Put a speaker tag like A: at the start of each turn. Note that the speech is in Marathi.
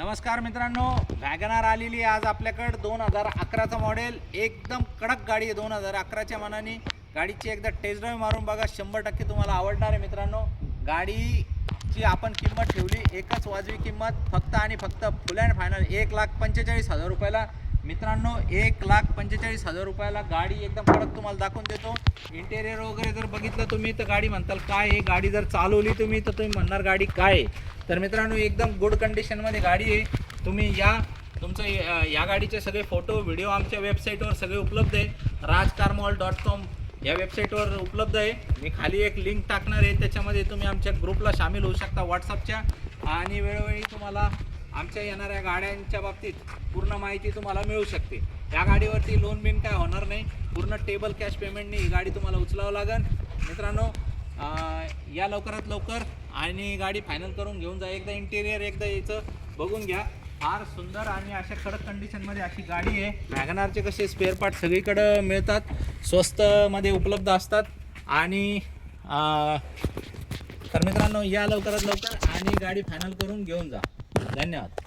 A: नमस्कार मित्रांनो, वॅगनार आलेली आज आपल्याकडे 2011चा मॉडेल, एकदम कडक गाडी आहे। 2011च्या मानाने गाडीची एकदा टेस्ट ड्राइव्ह मारून बघा, 100% तुम्हाला आवडणार आहे मित्रांनो। गाडीची आपण किंमत ठेवली एकच वाजवी किंमत, फक्त आणि फक्त फुल अँड फायनल 1,45,000 रुपयाला मित्रांनो। 1,45,000 रुपयाला गाडी एकदम कडक तुम्हाला दाखवून देतो। इंटेरियर वगैरे जर बघितलं तुम्ही तर गाडी म्हणताल काय आहे, गाडी जर चालवली तुम्ही तर तुम्ही म्हणणार गाडी काय आहे। तर मित्रांनो एकदम गुड कंडिशनमध्ये गाडी आहे। तुम्ही तुमचं या गाडीचे सगळे फोटो व्हिडिओ आमच्या वेबसाईटवर सगळे उपलब्ध आहे। rajcarmall.com या वेबसाईटवर उपलब्ध आहे। मी खाली एक लिंक टाकणार आहे, त्याच्यामध्ये तुम्ही आमच्या ग्रुपला सामील होऊ शकता व्हॉट्सअपच्या, आणि वेळोवेळी तुम्हाला आमच्या येणाऱ्या गाड्यांच्या बाबतीत पूर्ण माहिती तुम्हाला मिळू शकते। या गाडीवरती लोन बिन काय होणार नाही, पूर्ण टेबल कॅश पेमेंटने ही गाडी तुम्हाला उचलावं लागेल मित्रांनो। या लवकरात लवकर आणि गाडी फायनल करून घेऊन जा। एकदा इंटेरियर एकदा याचं बघून घ्या, फार सुंदर आणि अशा कडक कंडिशनमध्ये अशी गाडी आहे। वॅगनारचे कसे स्पेअर पार्ट सगळीकडे मिळतात, स्वस्तमध्ये उपलब्ध असतात। आणि तर मित्रांनो या लवकरात लवकर आणि गाडी फायनल करून घेऊन जा। धन्यवाद।